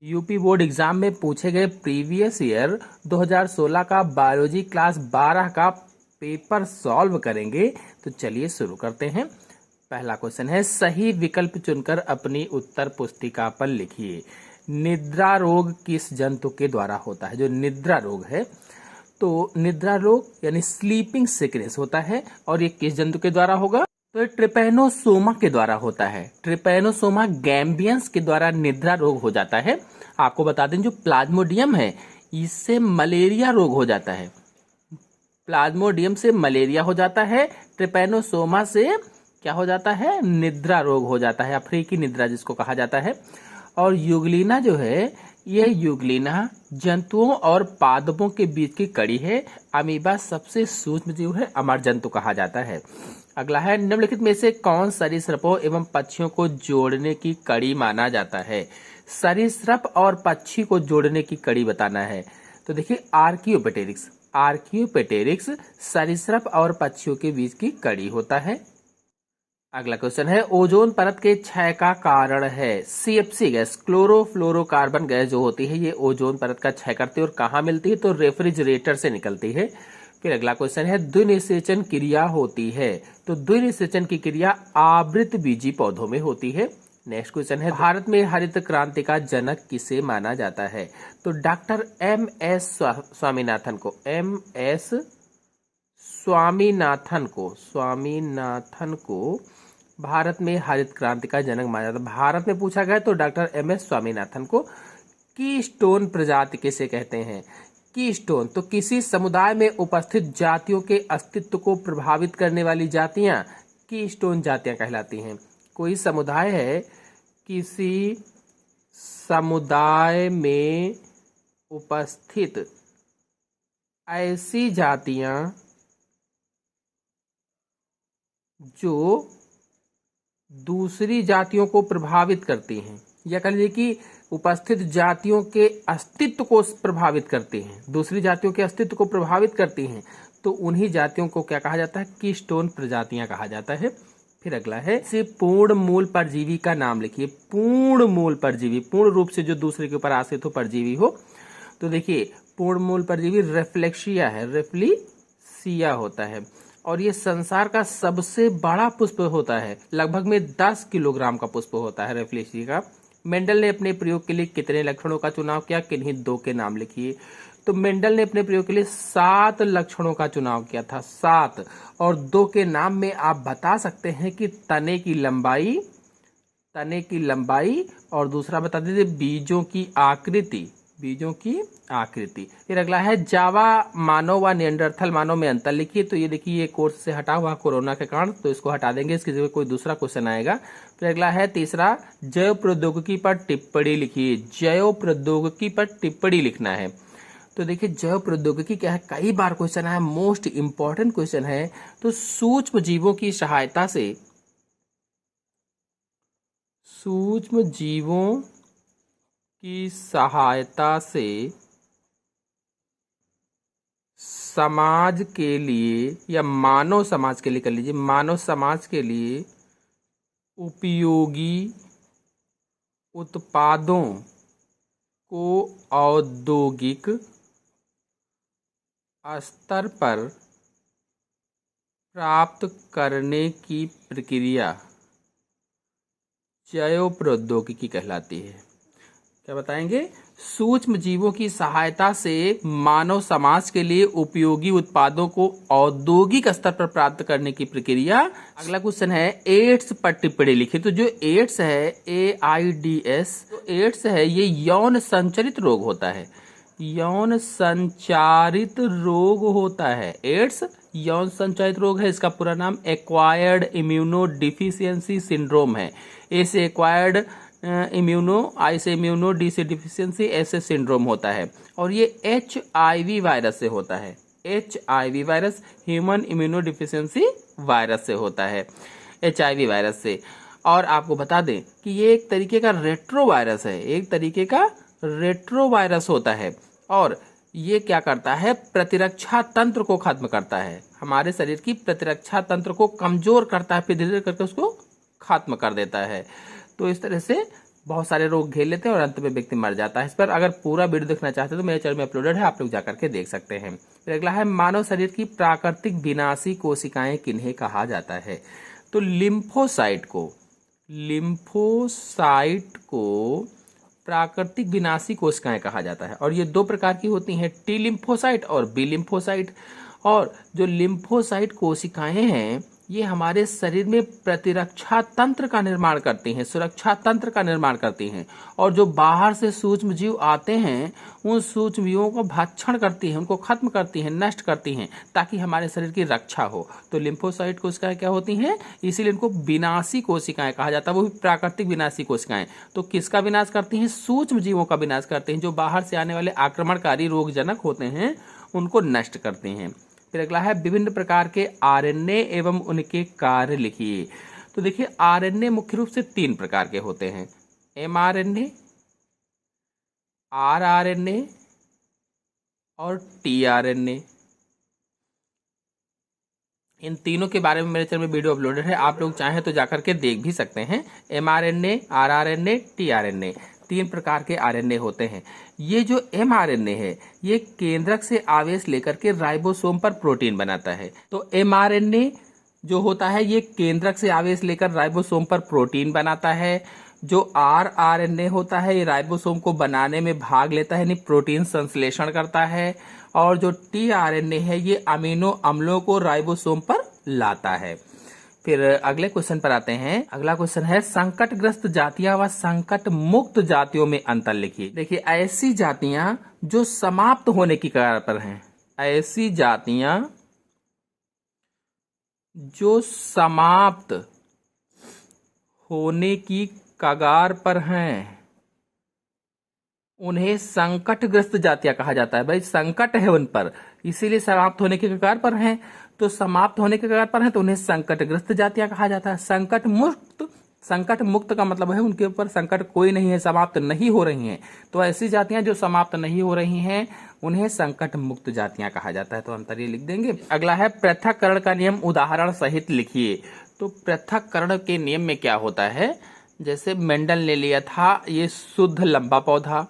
UP board exam में पूछे गए प्रीवियस ईयर 2016 का बायोलॉजी क्लास 12 का पेपर सॉल्व करेंगे। तो चलिए शुरू करते हैं। पहला क्वेश्चन है, सही विकल्प चुनकर अपनी उत्तर पुस्तिका पर लिखिए। निद्रा रोग किस जंतु के द्वारा होता है? जो निद्रा रोग है, तो निद्रा रोग यानी स्लीपिंग सिकनेस होता है, और ये किस जंतु के द्वारा होगा? तो ये ट्रिपैनोसोमा के द्वारा होता है। ट्रिपैनोसोमा गैम्बियंस के द्वारा निद्रा रोग हो जाता है। आपको बता दें, जो प्लाज्मोडियम है, इससे मलेरिया रोग हो जाता है। प्लाज्मोडियम से मलेरिया हो जाता है, ट्रिपैनोसोमा से क्या हो जाता है? निद्रा रोग हो जाता है, अफ्रीकी निद्रा जिसको कहा जाता है। और युगलिना जो है, यह युगलिना जंतुओं और पादपों के बीच की कड़ी है। अमीबा सबसे सूक्ष्म जीव है, अमर जंतु कहा जाता है। अगला है, निम्नलिखित में से कौन सरीसृपों एवं पक्षियों को जोड़ने की कड़ी माना जाता है? सरीसृप और पक्षी को जोड़ने की कड़ी बताना है। तो देखिए, आर्कियोपेटेरिक्स, आर्कियोपेटेरिक्स सरीसृप और पक्षियों के बीच की कड़ी होता है। अगला क्वेश्चन है, ओजोन परत के क्षय का कारण है? सीएफसी गैस, क्लोरोफ्लोरोकार्बन गैस जो होती है, ये ओजोन परत का क्षय करती है। और कहाँ मिलती है? तो रेफ्रिजरेटर से निकलती है। फिर अगला क्वेश्चन है, द्विनिषेचन क्रिया होती है? तो द्विनिषेचन की क्रिया आवृत बीजी पौधों में होती है। नेक्स्ट क्वेश्चन है, भारत में हरित क्रांति का जनक किसे माना जाता है? तो डॉक्टर एम.एस. स्वामीनाथन को, एम.एस. स्वामीनाथन को भारत में हरित क्रांति का जनक माना जाता है। भारत में पूछा गया तो डॉक्टर एम.एस. स्वामीनाथन को। कीस्टोन प्रजाति किसे कहते हैं? कीस्टोन, तो किसी समुदाय में उपस्थित जातियों के अस्तित्व को प्रभावित करने वाली जातियां कीस्टोन जातियां कहलाती हैं। कोई समुदाय है, किसी समुदाय में उपस्थित ऐसी जातियां जो दूसरी जातियों को प्रभावित करती हैं, या कह लीजिए कि उपस्थित जातियों के अस्तित्व को प्रभावित करती हैं, दूसरी जातियों के अस्तित्व को प्रभावित करती हैं, तो उन्हीं जातियों को क्या कहा जाता है? कीस्टोन प्रजातियां कहा जाता है। फिर अगला है, से पूर्ण मूल परजीवी का नाम लिखिए। पूर्ण मूल परजीवी, पूर्ण रूप से जो दूसरे के ऊपर आश्रित हो, परजीवी हो। तो देखिए, पूर्ण मूल परजीवी रेफ्लेक्सिया है, रेफ्लिसिया होता है। और ये संसार का सबसे बड़ा पुष्प होता है, लगभग में 10 किलोग्राम का पुष्प होता है रेफ्लेक्सिया का। मेंडल ने अपने प्रयोग के लिए कितने लक्षणों का चुनाव किया? किन्हीं दो के नाम लिखिए। तो मेंडल ने अपने प्रयोग के लिए 7 लक्षणों का चुनाव किया था, 7। और 2 के नाम में आप बता सकते हैं कि तने की लंबाई और दूसरा बता दीजिए बीजों की आकृति, बीजों की आकृति। फिर अगला है, जावा मानव व निएंडरथल मानव में अंतर लिखिए। तो ये देखिए, ये कोर्स से हटा हुआ कोरोना के कारण, तो इसको हटा देंगे, इसकी जगह कोई दूसरा क्वेश्चन आएगा। फिर अगला है तीसरा, जैव प्रौद्योगिकी पर टिप्पणी लिखिए। जैव प्रौद्योगिकी पर टिप्पणी लिखना है। तो देखिए, जैव प्रौद्योगिकी क्या है? कई बार क्वेश्चन है, मोस्ट इंपॉर्टेंट क्वेश्चन है। तो सूक्ष्म जीवों की सहायता से, सूक्ष्म जीवों की सहायता से समाज के लिए, या मानव समाज के लिए कर लीजिए, मानव समाज के लिए उपयोगी उत्पादों को औद्योगिक स्तर पर प्राप्त करने की प्रक्रिया जैव प्रौद्योगिकी कहलाती है। क्या बताएंगे? सूक्ष्म जीवों की सहायता से मानव समाज के लिए उपयोगी उत्पादों को औद्योगिक स्तर पर प्राप्त करने की प्रक्रिया। अगला क्वेश्चन है, एड्स पर टिप्पणी लिखिए। तो जो एड्स है, AIDS, तो एड्स है, ये यौन संचारित रोग होता है, यौन संचारित रोग होता है। एड्स यौन संचारित रोग है। इसका पूरा नाम एक्वायर्ड इम्यूनो डिफिशियंसी सिंड्रोम है। ए से एक्वायर्ड इम्यूनो, आई से इम्यूनो, डी से डिफिशियंसी, एस से सिंड्रोम होता है। और ये HIV वायरस से होता है। HIV virus human immuno deficiency virus से होता है, HIV वायरस से। और आपको बता दें कि ये एक तरीके का रेट्रो वायरस है, एक तरीके का रेट्रो वायरस होता है। और ये क्या करता है? प्रतिरक्षा तंत्र को खत्म करता है, हमारे शरीर की प्रतिरक्षा तंत्र को कमजोर करता है, फिर धीरे धीरे करके उसको खत्म कर देता है। तो इस तरह से बहुत सारे रोग घेर लेते हैं और अंत में व्यक्ति मर जाता है। इस पर अगर पूरा वीडियो देखना चाहते हैं तो मेरे चैनल में अपलोडेड है, आप लोग जाकर के देख सकते हैं। फिर अगला है मानव शरीर की प्राकृतिक विनाशी कोशिकाएं किन्हें कहा जाता है? तो लिम्फोसाइट को प्राकृतिक विनाशी कोशिकाएं कहा जाता है और ये दो प्रकार की होती हैं, टी लिम्फोसाइट और बी लिम्फोसाइट। और जो लिम्फोसाइट कोशिकाएं हैं ये हमारे शरीर में प्रतिरक्षा तंत्र का निर्माण करती हैं, सुरक्षा तंत्र का निर्माण करती हैं और जो बाहर से सूक्ष्म जीव आते हैं उन सूक्ष्म जीवों को भक्षण करती हैं, उनको खत्म करती हैं, नष्ट करती हैं ताकि हमारे शरीर की रक्षा हो। तो लिम्फोसाइट कोशिकाएं क्या होती हैं? इसीलिए इनको विनाशी कोशिकाएं कहा जाता है, वो भी प्राकृतिक विनाशी कोशिकाएं। तो किसका विनाश करती हैं? सूक्ष्म जीवों का विनाश करते हैं, जो बाहर से आने वाले आक्रमणकारी रोगजनक होते हैं उनको नष्ट करती हैं। फिर अगला है विभिन्न प्रकार के आरएनए एवं उनके कार्य लिखिए। तो देखिए आरएनए मुख्य रूप से 3 प्रकार के होते हैं, एमआरएनए, आरआरएनए और टीआरएनए। इन तीनों के बारे में मेरे चैनल में वीडियो अपलोडेड है, आप लोग चाहें तो जाकर के देख भी सकते हैं। एमआरएनए, आरआरएनए, टीआरएनए 3 प्रकार के आरएनए होते हैं। ये जो एमआरएनए है ये केंद्रक से आवेश लेकर के राइबोसोम पर प्रोटीन बनाता है। तो एमआरएनए जो होता है ये केंद्रक से आवेश लेकर राइबोसोम पर प्रोटीन बनाता है। जो आरआरएनए होता है ये राइबोसोम को बनाने में भाग लेता है, यानी प्रोटीन संश्लेषण करता है। और जो टीआरएनए है ये अमीनो अम्लों को राइबोसोम पर लाता है। फिर अगले क्वेश्चन पर आते हैं। अगला क्वेश्चन है संकटग्रस्त जातियां व संकट मुक्त जातियों में अंतर लिखिए। देखिए ऐसी जातियां जो समाप्त होने की कगार पर हैं, ऐसी जातियां जो समाप्त होने की कगार पर हैं उन्हें संकटग्रस्त जातियां कहा जाता है। भाई संकट है उन पर, इसीलिए समाप्त होने के कगार पर हैं। तो समाप्त होने के कगार पर हैं तो उन्हें संकटग्रस्त जातियां कहा जाता है। संकट मुक्त का मतलब है उनके ऊपर संकट कोई नहीं है, समाप्त नहीं हो रही हैं। तो ऐसी जातियां जो समाप्त नहीं हो रही हैं उन्हें संकट मुक्त जातियां कहा जाता है। तो अंतर ये लिख देंगे। अगला है पृथक्करण का नियम उदाहरण सहित लिखिए। तो पृथक्करण के नियम में क्या होता है? जैसे मेंडल ने लिया था ये शुद्ध लंबा पौधा,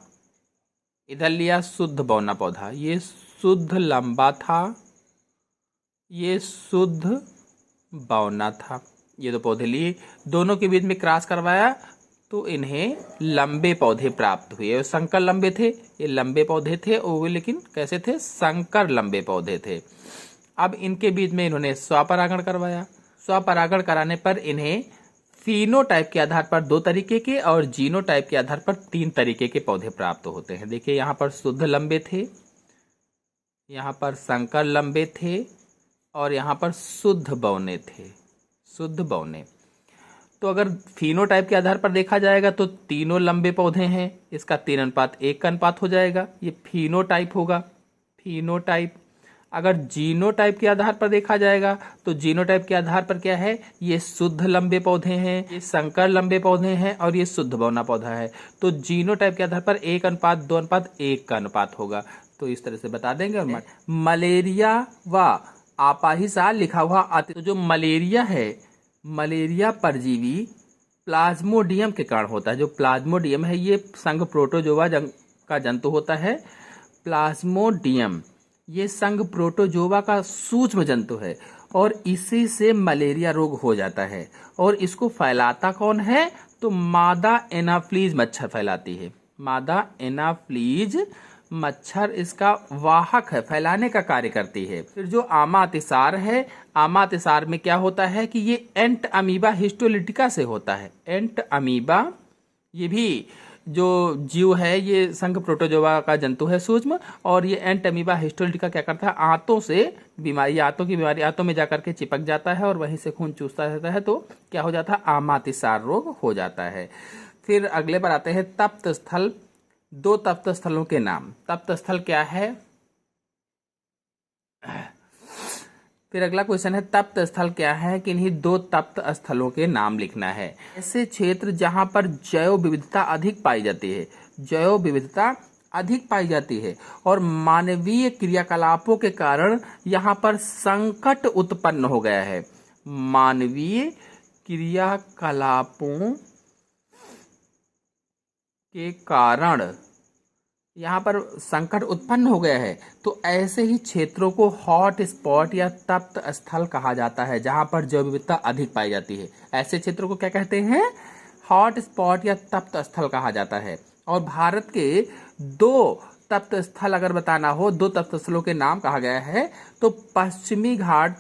इधर लिया शुद्ध बौना पौधा, ये शुद्ध लंबा था, ये शुद्ध बौना था। ये दो पौधे लिए, दोनों के बीच में क्रॉस करवाया तो इन्हें लंबे पौधे प्राप्त हुए। संकर लंबे थे, ये लंबे पौधे थे और लेकिन कैसे थे? संकर लंबे पौधे थे। अब इनके बीच में इन्होंने स्वपरागण करवाया। स्वपरागण कराने पर इन्हें फिनोटाइप के आधार पर 2 तरीके के और जीनोटाइप के आधार पर 3 तरीके के पौधे प्राप्त होते हैं। देखिए यहाँ पर शुद्ध लंबे थे, यहाँ पर संकर लंबे थे और यहाँ पर शुद्ध बौने थे, शुद्ध बौने। तो अगर फिनोटाइप के आधार पर देखा जाएगा तो तीनों लंबे पौधे हैं, इसका 3:1 का अनुपात हो जाएगा, ये फिनोटाइप होगा, फिनोटाइप। अगर जीनोटाइप के आधार पर देखा जाएगा तो जीनोटाइप के आधार पर क्या है? ये शुद्ध लंबे पौधे हैं, ये संकर लंबे पौधे हैं और ये शुद्ध बौना पौधा है। तो जीनोटाइप के आधार पर 1:2:1 का अनुपात होगा। तो इस तरह से बता देंगे। और मलेरिया व आपाहिसाल लिखा हुआ आते, तो जो मलेरिया है, मलेरिया परजीवी प्लाज्मोडियम के कारण होता है। जो प्लाज्मोडियम है ये संघ प्रोटोजोआ का जंतु होता है। प्लाज्मोडियम ये संघ प्रोटोजोआ का सूक्ष्म जंतु है और इसी से मलेरिया रोग हो जाता है। और इसको फैलाता कौन है? तो मादा एनाफ्लीज मच्छर फैलाती है। मादा एनाफ्लीज मच्छर इसका वाहक है, फैलाने का कार्य करती है। फिर जो आमातिसार है, आमातिसार में क्या होता है कि ये एंट अमीबा हिस्टोलिटिका से होता है। एंट अमीबा ये भी जो जीव है ये संघ प्रोटोजोआ का जंतु है सूक्ष्म, और ये एंट अमीबा हिस्टोलिटिका क्या करता है? आंतों से बीमारी, आंतों की बीमारी आंतों में जाकर के चिपक जाता है और वहीं से खून चूसता रहता है, तो क्या हो जाता है? आमातिसार रोग हो जाता है। फिर अगले पर आते हैं तप्त स्थल। 2 तप्त स्थलों के नाम। तप्त स्थल क्या है? फिर अगला क्वेश्चन है तप्त स्थल क्या है? कि इन्हीं 2 तप्त स्थलों के नाम लिखना है। ऐसे क्षेत्र जहां पर जैव विविधता अधिक पाई जाती है, जैव विविधता अधिक पाई जाती है और मानवीय क्रियाकलापों के कारण यहाँ पर संकट उत्पन्न हो गया है। मानवीय क्रियाकलापों के कारण यहाँ पर संकट उत्पन्न हो गया है, तो ऐसे ही क्षेत्रों को हॉट स्पॉट या तप्त स्थल कहा जाता है, जहाँ पर जैव विविधता अधिक पाई जाती है। ऐसे क्षेत्रों को क्या कहते हैं? हॉट स्पॉट या तप्त स्थल कहा जाता है। और भारत के दो तप्त स्थल अगर बताना हो, दो तप्त स्थलों के नाम कहा गया है, तो पश्चिमी घाट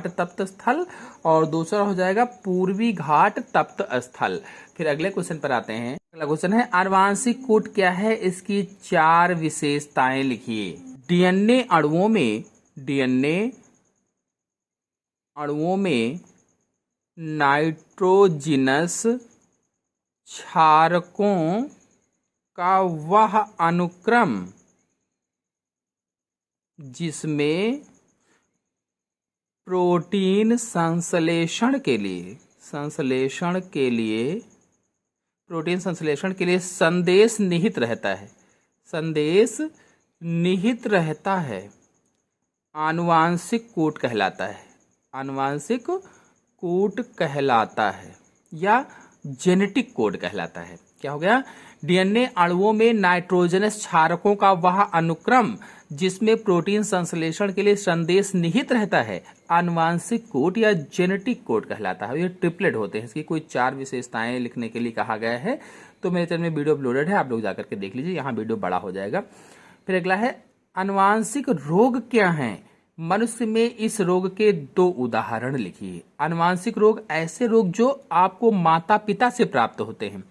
तप्त स्थल और दूसरा हो जाएगा पूर्वी घाट तप्त स्थल। फिर अगले क्वेश्चन पर आते हैं। अगला क्वेश्चन है आनुवांशिक कोड क्या है, इसकी 4 विशेषताएं लिखिए। डीएनए अणुओं में नाइट्रोजिनस क्षारकों का वह अनुक्रम जिसमें प्रोटीन संश्लेषण के लिए संदेश निहित रहता है, आनुवांशिक कोड कहलाता है या जेनेटिक कोड कहलाता है। क्या हो गया? डीएनए अणुओं में नाइट्रोजनस क्षारकों का वह अनुक्रम जिसमें प्रोटीन संश्लेषण के लिए संदेश निहित रहता है, आनुवांशिक कोड या जेनेटिक कोड कहलाता है। ये ट्रिपलेट होते हैं। इसकी कोई 4 विशेषताएं लिखने के लिए कहा गया है। तो मेरे चैनल में वीडियो अपलोडेड है, आप लोग जाकर के देख लीजिए, यहाँ वीडियो बड़ा हो जाएगा। फिर अगला है आनुवांशिक रोग क्या है? मनुष्य में इस रोग के 2 उदाहरण लिखिए। आनुवांशिक रोग ऐसे रोग जो आपको माता पिता से प्राप्त होते हैं।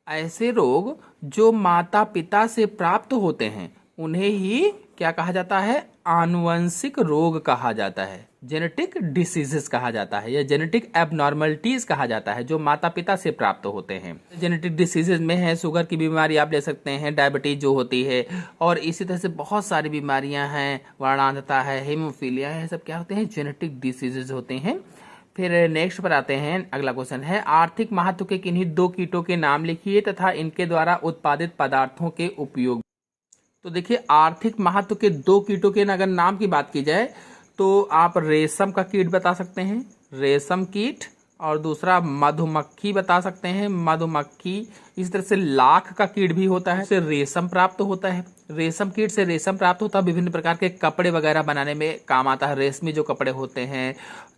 ऐसे रोग जो माता पिता से प्राप्त होते हैं उन्हें ही क्या कहा जाता है? आनुवंशिक रोग कहा जाता है, जेनेटिक डिसीजेस कहा जाता है या जेनेटिक एबनॉर्मलिटीज कहा जाता है, जो माता पिता से प्राप्त होते हैं। जेनेटिक डिसीजेस में है शुगर की बीमारी आप ले सकते हैं, डायबिटीज जो होती है, और इसी तरह से बहुत सारी बीमारियां हैं, वर्णांधता है, हेमोफीलिया है, सब क्या होते हैं? जेनेटिक डिसीजेस होते हैं। फिर नेक्स्ट पर आते हैं। अगला क्वेश्चन है आर्थिक महत्व के किन्हीं 2 कीटों के नाम लिखिए तथा इनके द्वारा उत्पादित पदार्थों के उपयोग। तो देखिए, आर्थिक महत्व के 2 कीटों के अगर नाम की बात की जाए तो आप रेशम का कीट बता सकते हैं, रेशम कीट, और दूसरा मधुमक्खी बता सकते हैं, मधुमक्खी। इस तरह से लाख का कीट भी होता है, उससे रेशम प्राप्त होता है। रेशम कीट से रेशम प्राप्त होता है, विभिन्न प्रकार के कपड़े वगैरह बनाने में काम आता है। रेशमी जो कपड़े होते हैं,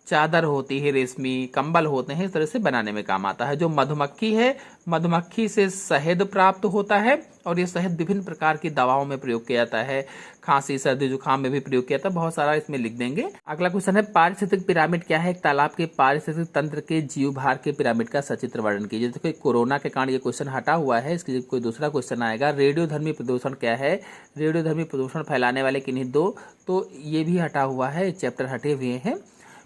चादर होती है रेशमी, कंबल होते हैं, इस तरह से बनाने में काम आता है। जो मधुमक्खी है, मधुमक्खी से शहद प्राप्त होता है, और ये शहद विभिन्न प्रकार की दवाओं में प्रयोग किया जाता है, खांसी सर्दी जुकाम में भी प्रयोग किया जाता है। बहुत सारा इसमें लिख देंगे। अगला क्वेश्चन है पारिस्थितिक पिरामिड क्या है? एक तालाब के पारिस्थितिक तंत्र के जीव भार के पिरामिड का सचित्र वर्णन कीजिए। देखिए, कोरोना के कारण ये क्वेश्चन हटा हुआ है, इसके कोई दूसरा क्वेश्चन आएगा। रेडियोधर्मी प्रदूषण क्या है? रेडियोधर्मी प्रदूषण फैलाने वाले किन्हीं 2, तो ये भी हटा हुआ है, चैप्टर हटे हुए हैं।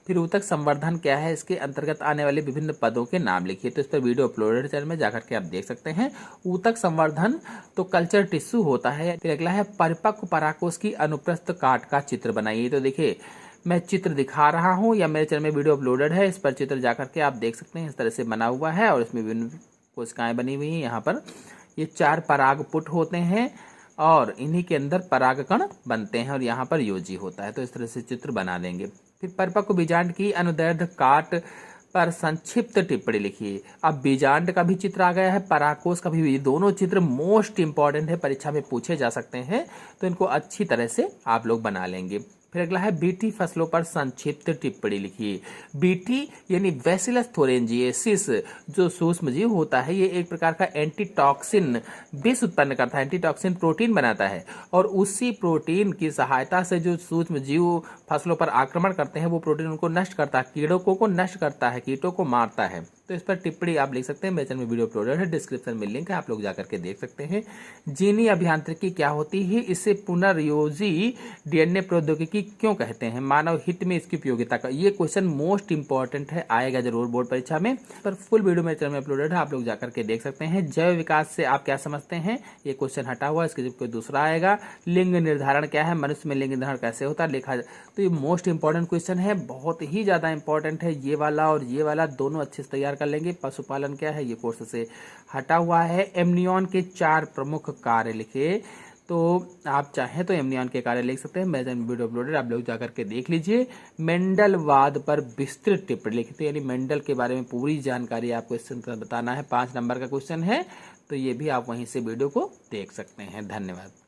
फिर ऊतक संवर्धन क्या है? इसके अंतर्गत आने वाले विभिन्न पदों के नाम लिखिए। तो इस पर वीडियो अपलोडेड चैनल में जाकर के आप देख सकते हैं। ऊतक संवर्धन तो कल्चर टिश्यू होता है। फिर अगला है परिपक्व पराकोष की अनुप्रस्थ काट का चित्र बनाइए। तो देखिए, मैं चित्र दिखा रहा हूँ या मेरे चैनल में वीडियो अपलोडेड है, इस पर चित्र जाकर के आप देख सकते हैं। इस तरह से बना हुआ है और इसमें विभिन्न कोशिकाएं बनी हुई हैं। यहाँ पर ये 4 परागपुट होते हैं और इन्हीं के अंदर परागकण बनते हैं और यहाँ पर योजी होता है। तो इस तरह से चित्र बना लेंगे। फिर परिपक्व बीजांड की अनुदैर्ध्य काट पर संक्षिप्त टिप्पणी लिखिए। अब बीजांड का भी चित्र आ गया है, परागकोश का भी। दोनों चित्र मोस्ट इंपॉर्टेंट है, परीक्षा में पूछे जा सकते हैं, तो इनको अच्छी तरह से आप लोग बना लेंगे। फिर अगला है बीटी फसलों पर संक्षिप्त टिप्पणी लिखिए। बीटी यानी बैसिलस थोरेंजिएसिस जो सूक्ष्म जीव होता है, ये एक प्रकार का एंटीटॉक्सिन विष उत्पन्न करता है, एंटीटॉक्सिन प्रोटीन बनाता है, और उसी प्रोटीन की सहायता से जो सूक्ष्म जीव फसलों पर आक्रमण करते हैं वो प्रोटीन उनको नष्ट करता है, कीड़ों को नष्ट करता है, कीटों को मारता है। तो इस पर टिप्पणी आप लिख सकते हैं। मेरे चैनल में वीडियो अपलोडेड है, डिस्क्रिप्शन में लिंक है, आप लोग जाकर के देख सकते हैं। जीनी अभियांत्रिकी क्या होती है? इसे पुनर्योजी डीएनए प्रौद्योगिकी क्यों कहते हैं? मानव हित में इसकी उपयोगिता का, ये क्वेश्चन मोस्ट इंपॉर्टेंट है, आएगा जरूर बोर्ड परीक्षा में। पर फुल वीडियो मेरे चैनल में अपलोडेड है, आप लोग जाकर के देख सकते हैं। जैव विकास से आप क्या समझते हैं? ये क्वेश्चन हटा हुआ, इसके कोई दूसरा आएगा। लिंग निर्धारण क्या है? मनुष्य में लिंग निर्धारण कैसे होता है लिखा। तो ये मोस्ट इंपॉर्टेंट क्वेश्चन है, बहुत ही ज्यादा इंपॉर्टेंट है। ये वाला और ये वाला दोनों अच्छे से तैयार कर लेंगे। पशुपालन क्या है? ये कोर्स से हटा हुआ है। एमनियॉन के 4 प्रमुख कार्य लिखे। तो आप चाहें तो एमनियन के कार्य लिख सकते हैं। मैं वीडियो अपलोडेड, आप लोग जाकर के देख लीजिए। मेंडलवाद पर विस्तृत टिप्पणी लिखते हैं, यानी मेंडल के बारे में पूरी जानकारी आपको इस बताना है। 5 नंबर का क्वेश्चन है, तो ये भी आप वहीं से वीडियो को देख सकते हैं। धन्यवाद।